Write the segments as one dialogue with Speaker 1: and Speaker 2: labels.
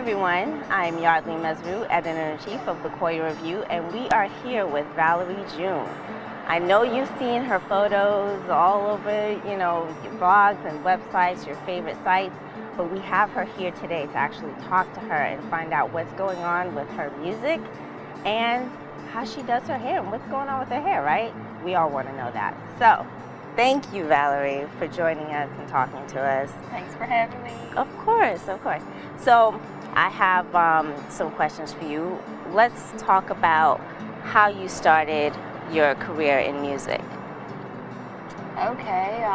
Speaker 1: everyone, I'm Yardley Mesru, Editor-in-Chief of the Coil Review, and we are here with Valerie June. I know you've seen her photos all over, your blogs and websites, your favorite sites, but we have her here today to actually talk to her and find out what's going on with her music and how she does her hair and what's going on with her hair, right? We all want to know that. So, thank you, Valerie, for joining us and talking to us.
Speaker 2: Thanks for having me.
Speaker 1: Of course, of course. So I have some questions for you. Let's talk about how you started your career in music.
Speaker 2: Okay,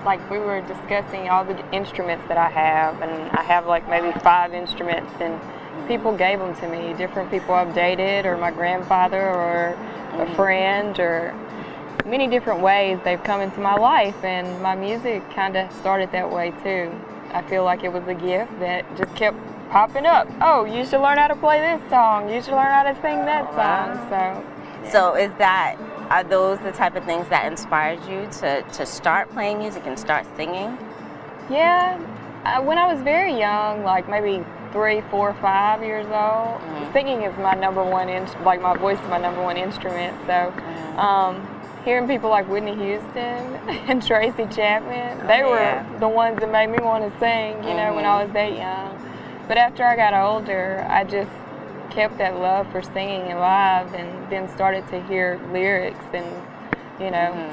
Speaker 2: like we were discussing all the instruments that I have, and I have like maybe 5 instruments, and people gave them to me. Different people I've dated, or my grandfather, or a friend, or many different ways they've come into my life, and my music kind of started that way too. I feel like it was a gift that just kept popping up. Oh, you should learn how to play this song. You should learn how to sing that song.
Speaker 1: So are those the type of things that inspired you to start playing music and start singing?
Speaker 2: Yeah, when I was very young, like maybe 3, 4, 5 years old, singing is my number one, my voice is my number one instrument. So hearing people like Whitney Houston and Tracy Chapman, they were the ones that made me want to sing, when I was that young. But after I got older, I just kept that love for singing and live, and then started to hear lyrics and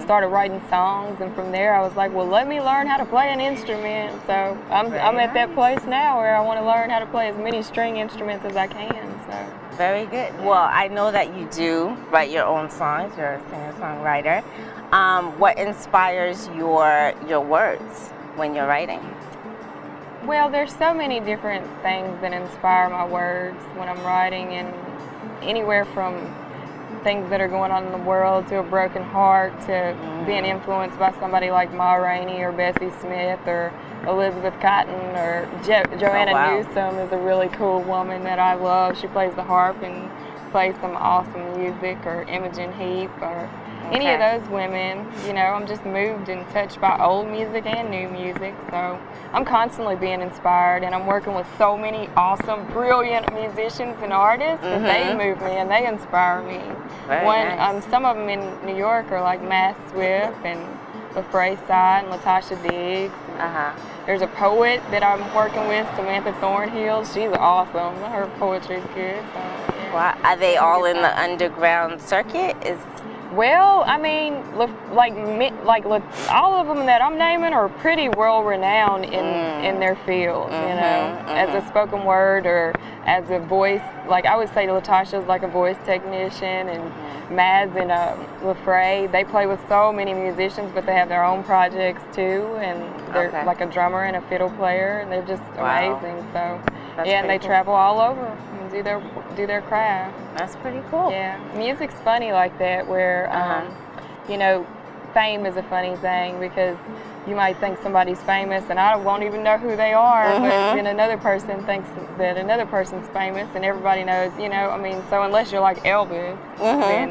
Speaker 2: started writing songs, and from there I was like, well, let me learn how to play an instrument. So I'm at that place now where I want to learn how to play as many string instruments as I can. So
Speaker 1: very good. Well, I know that you do write your own songs. You're a singer-songwriter. What inspires your words when you're writing?
Speaker 2: Well, there's so many different things that inspire my words when I'm writing, and anywhere from things that are going on in the world to a broken heart to being influenced by somebody like Ma Rainey or Bessie Smith or Elizabeth Cotton or Joanna Newsom is a really cool woman that I love. She plays the harp and plays some awesome music, or Imogen Heap, or any of those women. I'm just moved and touched by old music and new music, so I'm constantly being inspired, and I'm working with so many awesome, brilliant musicians and artists that they move me and they inspire me.
Speaker 1: Nice.
Speaker 2: Some of them in New York are like Matt Swift and LaFrey Side and Latasha Diggs. There's a poet that I'm working with, Samantha Thornhill. She's awesome. Her poetry's good. So, yeah.
Speaker 1: Wow. Are they all in the underground circuit?
Speaker 2: Well, I mean, all of them that I'm naming are pretty world-renowned in their field, as a spoken word or as a voice. Like, I would say Latasha's like a voice technician, and Mads and LaFrey, they play with so many musicians, but they have their own projects too, and they're like a drummer and a fiddle player, and they're just amazing. So, and they travel all over and do their craft.
Speaker 1: That's pretty cool.
Speaker 2: Yeah, music's funny like that, where fame is a funny thing, because you might think somebody's famous and I won't even know who they are, but then another person thinks that another person's famous and everybody knows, so unless you're like Elvis, then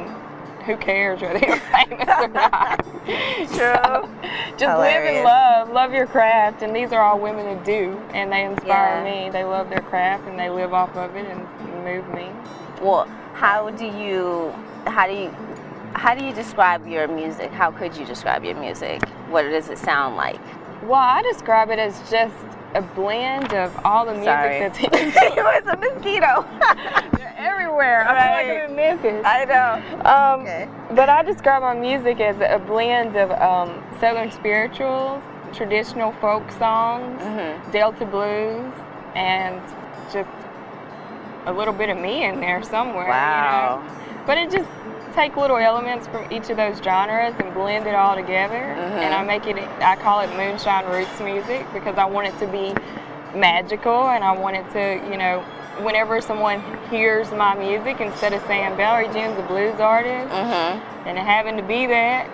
Speaker 2: who cares whether you're famous or not?
Speaker 1: True.
Speaker 2: Just live and love your craft, and these are all women that do, and they inspire me. They love their craft and they live off of it and move me.
Speaker 1: Well, how do you describe your music? How could you describe your music? What does it sound like?
Speaker 2: Well, I describe it as just a blend of all the music that's in
Speaker 1: It's a mosquito.
Speaker 2: They're everywhere. I feel like I'm in Memphis.
Speaker 1: I know.
Speaker 2: But I describe my music as a blend of Southern spirituals, traditional folk songs, Delta blues, and just a little bit of me in there somewhere.
Speaker 1: Wow.
Speaker 2: But it just take little elements from each of those genres and blend it all together, and I call it moonshine roots music, because I want it to be magical, and I want it to, whenever someone hears my music, instead of saying Valerie June's a blues artist and having to be that,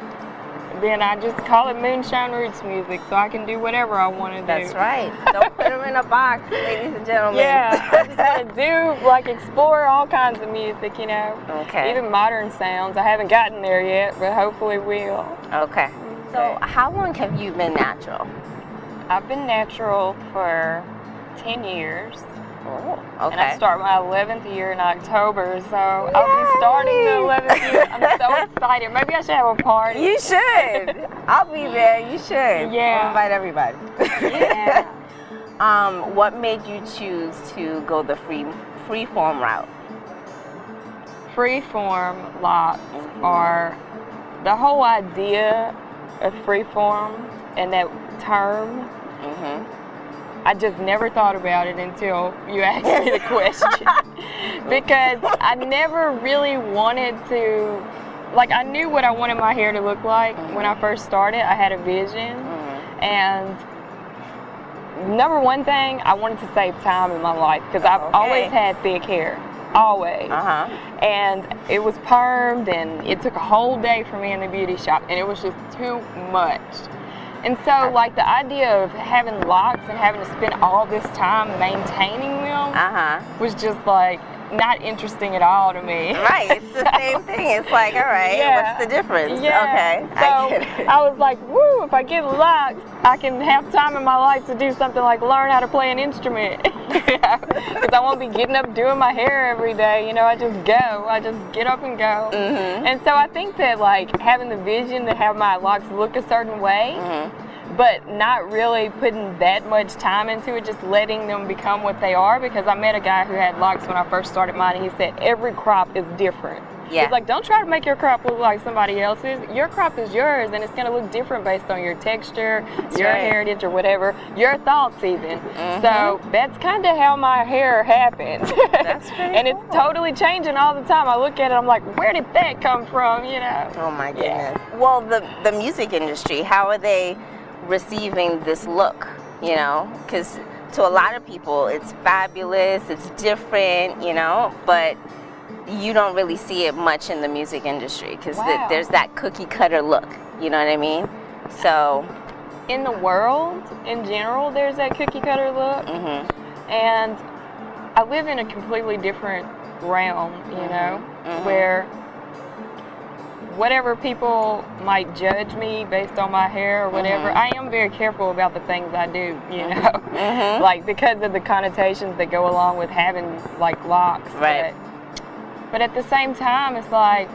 Speaker 2: then I just call it moonshine roots music, so I can do whatever I want to do.
Speaker 1: That's right. Don't put them in a box, ladies and gentlemen.
Speaker 2: Yeah, I just want to explore all kinds of music, even modern sounds. I haven't gotten there yet, but hopefully will.
Speaker 1: Okay. So how long have you been natural?
Speaker 2: I've been natural for 10 years.
Speaker 1: Oh, okay.
Speaker 2: And I start my 11th year in October, so I'll be starting the 11th year. I'm so excited. Maybe I should have a party.
Speaker 1: You should. I'll be there. You should.
Speaker 2: Yeah.
Speaker 1: I'll invite everybody.
Speaker 2: Yeah.
Speaker 1: What made you choose to go the free form route?
Speaker 2: Freeform locks are the whole idea of freeform and that term. I just never thought about it until you asked me the question. Because I never really wanted to, like, I knew what I wanted my hair to look like when I first started. I had a vision. And number one thing, I wanted to save time in my life because I've always had thick hair. Always. And it was permed, and it took a whole day for me in the beauty shop, and it was just too much. And so, like, the idea of having locks and having to spend all this time maintaining them was just, like, not interesting at all to me.
Speaker 1: Right, it's the same thing. It's like, all right, what's the difference? Okay,
Speaker 2: so
Speaker 1: I get it.
Speaker 2: I was like, woo, if I get locks, I can have time in my life to do something like learn how to play an instrument. Because I won't be getting up doing my hair every day. You know, I just get up and go. And so I think that, like, having the vision to have my locks look a certain way, but not really putting that much time into it, just letting them become what they are. Because I met a guy who had locks when I first started mine, and he said every crop is different. He's like, don't try to make your crop look like somebody else's. Your crop is yours, and it's going to look different based on your texture, your heritage, or whatever, your thoughts even. So that's kind of how my hair happened.
Speaker 1: That's pretty
Speaker 2: And it's totally changing all the time. I look at it, I'm like, where did that come from, you know?
Speaker 1: Oh my goodness. Well, the music industry, how are they receiving this look, you know? Because to a lot of people, it's fabulous, it's different, you know, but you don't really see it much in the music industry because there's that cookie cutter look, you know what I mean? So
Speaker 2: in the world in general, there's that cookie cutter look, and I live in a completely different realm, you know, where whatever people might judge me based on my hair or whatever, I am very careful about the things I do, you know, like because of the connotations that go along with having like locks. But at the same time, it's like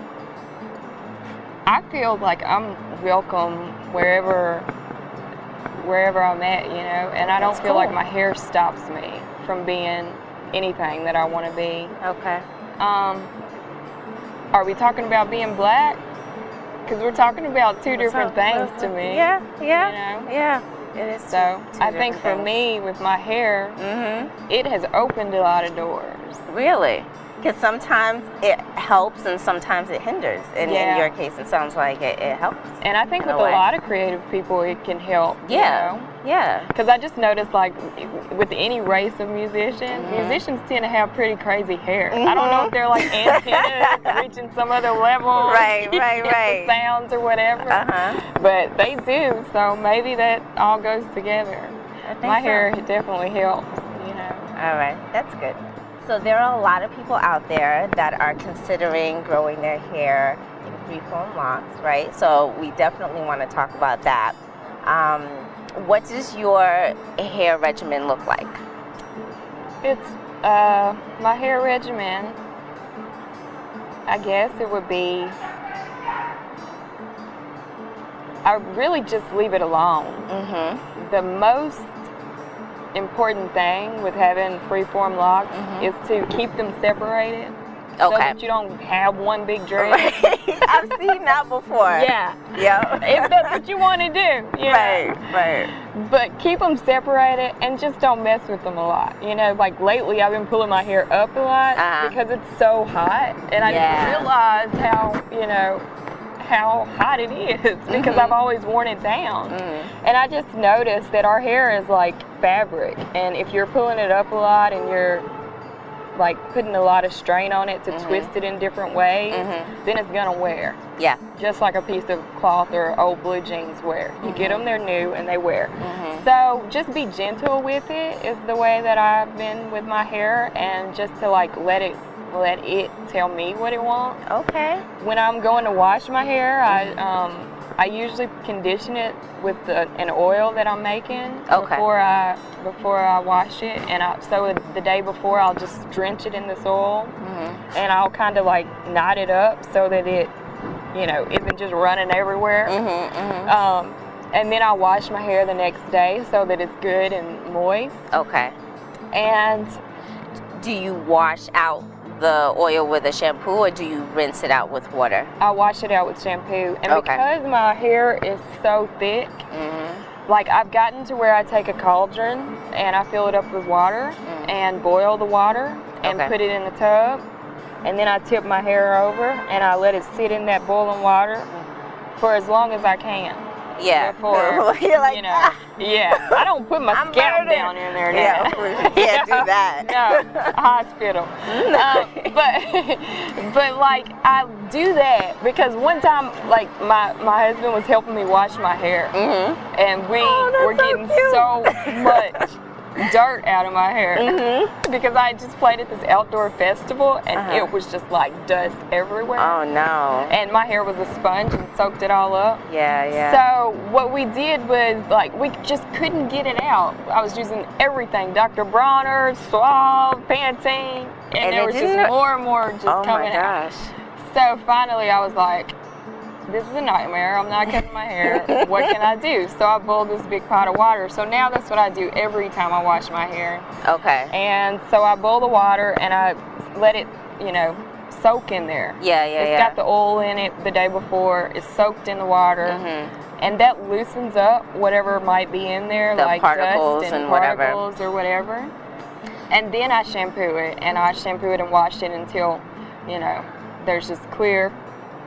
Speaker 2: I feel like I'm welcome wherever I'm at, you know, and I don't feel like my hair stops me from being anything that I want to be.
Speaker 1: Okay.
Speaker 2: Are we talking about being black? Because we're talking about two different things to me.
Speaker 1: Yeah,
Speaker 2: you know?
Speaker 1: yeah. It is.
Speaker 2: So I think for me, with my hair, it has opened a lot of doors.
Speaker 1: Really? Because sometimes it helps and sometimes it hinders. And in your case, it sounds like it helps.
Speaker 2: And I think with a lot of creative people, it can help.
Speaker 1: Yeah.
Speaker 2: You know?
Speaker 1: Yeah.
Speaker 2: Because I just noticed, like, with any race of musicians tend to have pretty crazy hair. I don't know if they're like antennas reaching some other level.
Speaker 1: Right.
Speaker 2: The sounds or whatever. But they do. So maybe that all goes together.
Speaker 1: I think
Speaker 2: my hair definitely helps, you know.
Speaker 1: All right. That's good. So there are a lot of people out there that are considering growing their hair in freeform locks, right? So we definitely want to talk about that. What does your hair regimen look like?
Speaker 2: It's my hair regimen, I guess it would be, I really just leave it alone. The most important thing with having freeform locks is to keep them separated so that you don't have one big dread.
Speaker 1: I've seen that before.
Speaker 2: If that's what you want to do. You know? But keep them separated and just don't mess with them a lot. You know, like lately I've been pulling my hair up a lot because it's so hot, and I didn't realize how, you know, how hot it is because I've always worn it down. And I just noticed that our hair is like fabric, and if you're pulling it up a lot and you're like putting a lot of strain on it to twist it in different ways, then it's gonna wear. Just like a piece of cloth or old blue jeans wear. You get them, they're new, and they wear. So just be gentle with it is the way that I've been with my hair, and just to like let it tell me what it wants. When I'm going to wash my hair, I usually condition it with an oil that I'm making
Speaker 1: Okay.
Speaker 2: before I wash it, and so the day before I'll just drench it in this oil, and I'll kind of like knot it up so that it, isn't just running everywhere. And then I'll wash my hair the next day so that it's good and moist.
Speaker 1: Okay.
Speaker 2: And
Speaker 1: do you wash out the oil with a shampoo, or do you rinse it out with water?
Speaker 2: I wash it out with shampoo. And
Speaker 1: Okay.
Speaker 2: because my hair is so thick, like I've gotten to where I take a cauldron and I fill it up with water and boil the water and
Speaker 1: Okay.
Speaker 2: put it in the tub. And then I tip my hair over and I let it sit in that boiling water for as long as I can.
Speaker 1: Yeah.
Speaker 2: Before,
Speaker 1: You're like,
Speaker 2: yeah. I don't put my
Speaker 1: I'm
Speaker 2: scalp
Speaker 1: murdered.
Speaker 2: down in there now.
Speaker 1: Yeah, of course you can't do that.
Speaker 2: No, hospital. But like I do that because one time, like my husband was helping me wash my hair, and we were getting so much dirt out of my hair because I just played at this outdoor festival and it was just like dust everywhere.
Speaker 1: Oh no.
Speaker 2: And my hair was a sponge and soaked it all up.
Speaker 1: Yeah.
Speaker 2: So what we did was like we just couldn't get it out. I was using everything, Dr. Bronner, Suave, Pantene, and there was just more and more just coming out. So finally I was like, this is a nightmare. I'm not cutting my hair. What can I do? So I boiled this big pot of water. So now that's what I do every time I wash my hair.
Speaker 1: Okay.
Speaker 2: And so I boil the water and I let it, soak in there. It's got the oil in it the day before. It's soaked in the water. And that loosens up whatever might be in there,
Speaker 1: the
Speaker 2: like
Speaker 1: particles
Speaker 2: dust and
Speaker 1: whatever.
Speaker 2: particles or whatever. And then I shampoo it, and I shampoo it and wash it until, there's just clear.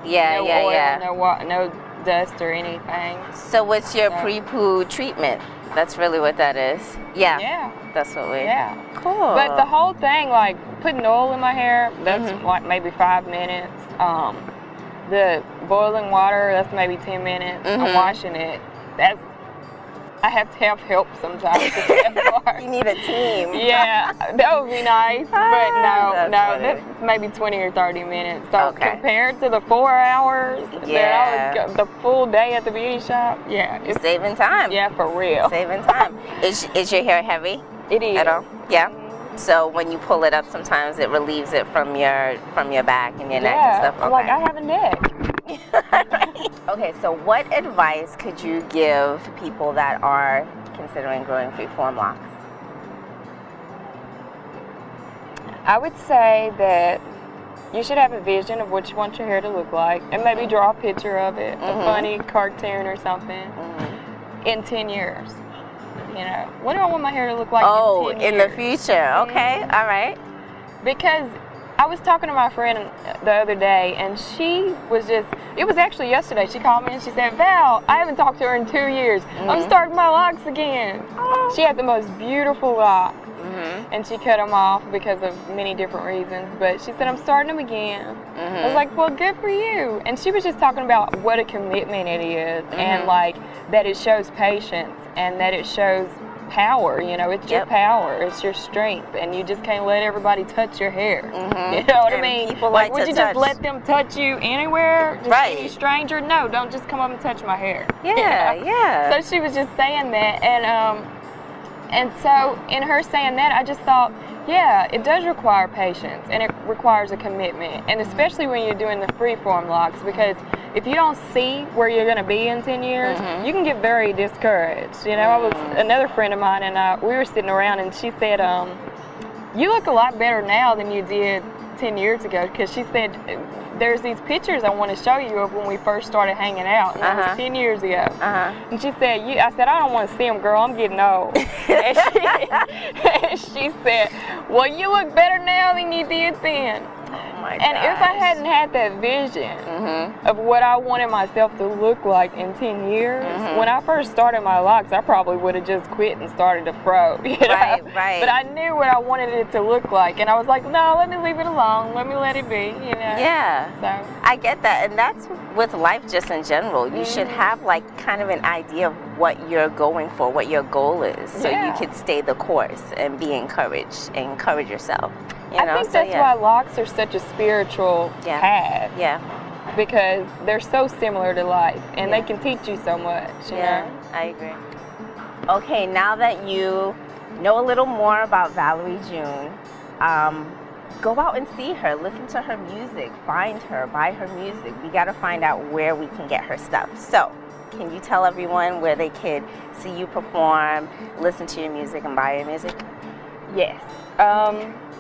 Speaker 2: No oil, no dust or anything.
Speaker 1: So what's your pre-poo treatment? That's really what that is.
Speaker 2: Yeah.
Speaker 1: That's what we.
Speaker 2: Yeah.
Speaker 1: Cool.
Speaker 2: But the whole thing, like putting oil in my hair, that's like maybe 5 minutes. The boiling water, that's maybe 10 minutes. I'm washing it. I have to have help sometimes.
Speaker 1: You need a team.
Speaker 2: Yeah, that would be nice, but that's maybe 20 or 30 minutes. So compared to the 4 hours that I was the full day at the beauty shop, it's
Speaker 1: saving time.
Speaker 2: Yeah, for real.
Speaker 1: Saving time. Is your hair heavy?
Speaker 2: It is.
Speaker 1: At all? Yeah. So when you pull it up, sometimes it relieves it from your back and your neck and stuff. Okay.
Speaker 2: Like I have a neck.
Speaker 1: Okay, so what advice could you give people that are considering growing freeform locks?
Speaker 2: I would say that you should have a vision of what you want your hair to look like, and maybe draw a picture of it, a funny cartoon or something, in 10 years. What do I want my hair to look like in 10 years?
Speaker 1: In the future. Okay, all right.
Speaker 2: Because I was talking to my friend the other day, and she was it was actually yesterday, she called me and she said, Val, I haven't talked to her in 2 years. I'm starting my locks again. She had the most beautiful locks, and she cut them off because of many different reasons, but she said, I'm starting them again. I was like, well, good for you. And she was just talking about what a commitment it is, and like that it shows patience, and that it shows power, it's your power, it's your strength, and you just can't let everybody touch your hair. You know what I mean?
Speaker 1: People
Speaker 2: like,
Speaker 1: like
Speaker 2: would
Speaker 1: to
Speaker 2: you
Speaker 1: touch.
Speaker 2: just let them touch you anywhere? Just any stranger? No, don't just come up and touch my hair.
Speaker 1: Yeah.
Speaker 2: So she was just saying that, and so in her saying that, I just thought, yeah, it does require patience, and it requires a commitment, and especially when you're doing the freeform locks, because if you don't see where you're going to be in 10 years, you can get very discouraged. I was another friend of mine, and we were sitting around, and she said, you look a lot better now than you did 10 years ago, because she said, there's these pictures I want to show you of when we first started hanging out, and that was 10 years ago. And she said, I said, I don't want to see them, girl, I'm getting old. And she said, well, you look better now than you did then. And if I hadn't had that vision of what I wanted myself to look like in 10 years, when I first started my locks, I probably would have just quit and started to fro.
Speaker 1: Right.
Speaker 2: But I knew what I wanted it to look like, and I was like, no, let me leave it alone. Let me let it be,
Speaker 1: Yeah.
Speaker 2: So
Speaker 1: I get that, and that's with life just in general. You should have like kind of an idea of what you're going for, what your goal is, so you could stay the course and be encouraged and encourage yourself.
Speaker 2: I think that's why locks are such a spiritual path.
Speaker 1: Yeah.
Speaker 2: because they're so similar to life, and they can teach you so much. You know?
Speaker 1: I agree. Okay, now that you know a little more about Valerie June, go out and see her, listen to her music, find her, buy her music. We got to find out where we can get her stuff. So, can you tell everyone where they could see you perform, listen to your music, and buy your music?
Speaker 2: Yes.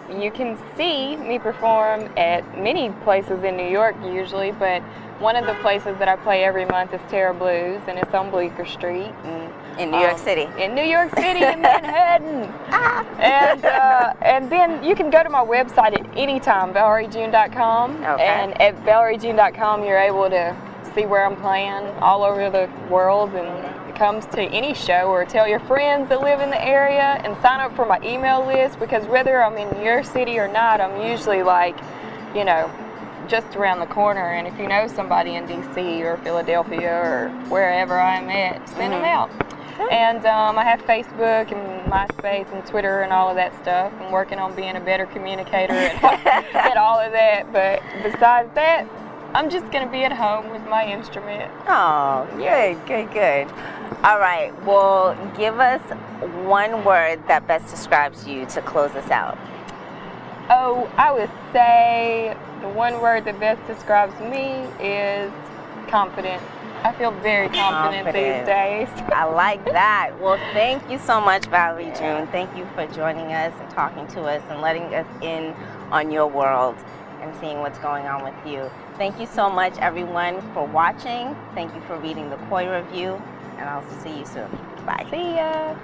Speaker 2: You can see me perform at many places in New York usually, but one of the places that I play every month is Terra Blues, and it's on Bleecker Street.
Speaker 1: In New York City.
Speaker 2: In New York City, in Manhattan. And then you can go to my website at any time, ValerieJune.com.
Speaker 1: Okay.
Speaker 2: And at ValerieJune.com, you're able to see where I'm playing all over the world, and it comes to any show, or tell your friends that live in the area and sign up for my email list, because whether I'm in your city or not, I'm usually like, you know, just around the corner. And if you know somebody in DC or Philadelphia or wherever I'm at, send them out. And I have Facebook and MySpace and Twitter and all of that stuff. I'm working on being a better communicator and all of that. But besides that, I'm just going to be at home with my instrument.
Speaker 1: Oh, good. All right, well, give us one word that best describes you to close us out.
Speaker 2: Oh, I would say the one word that best describes me is confident. I feel very confident these days.
Speaker 1: I like that. Well, thank you so much, Valerie June. Thank you for joining us and talking to us and letting us in on your world and seeing what's going on with you. Thank you so much, everyone, for watching. Thank you for reading the Coil review, and I'll see you soon. Bye.
Speaker 2: See ya.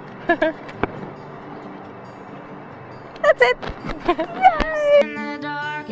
Speaker 1: That's it. Yay!
Speaker 3: In the dark.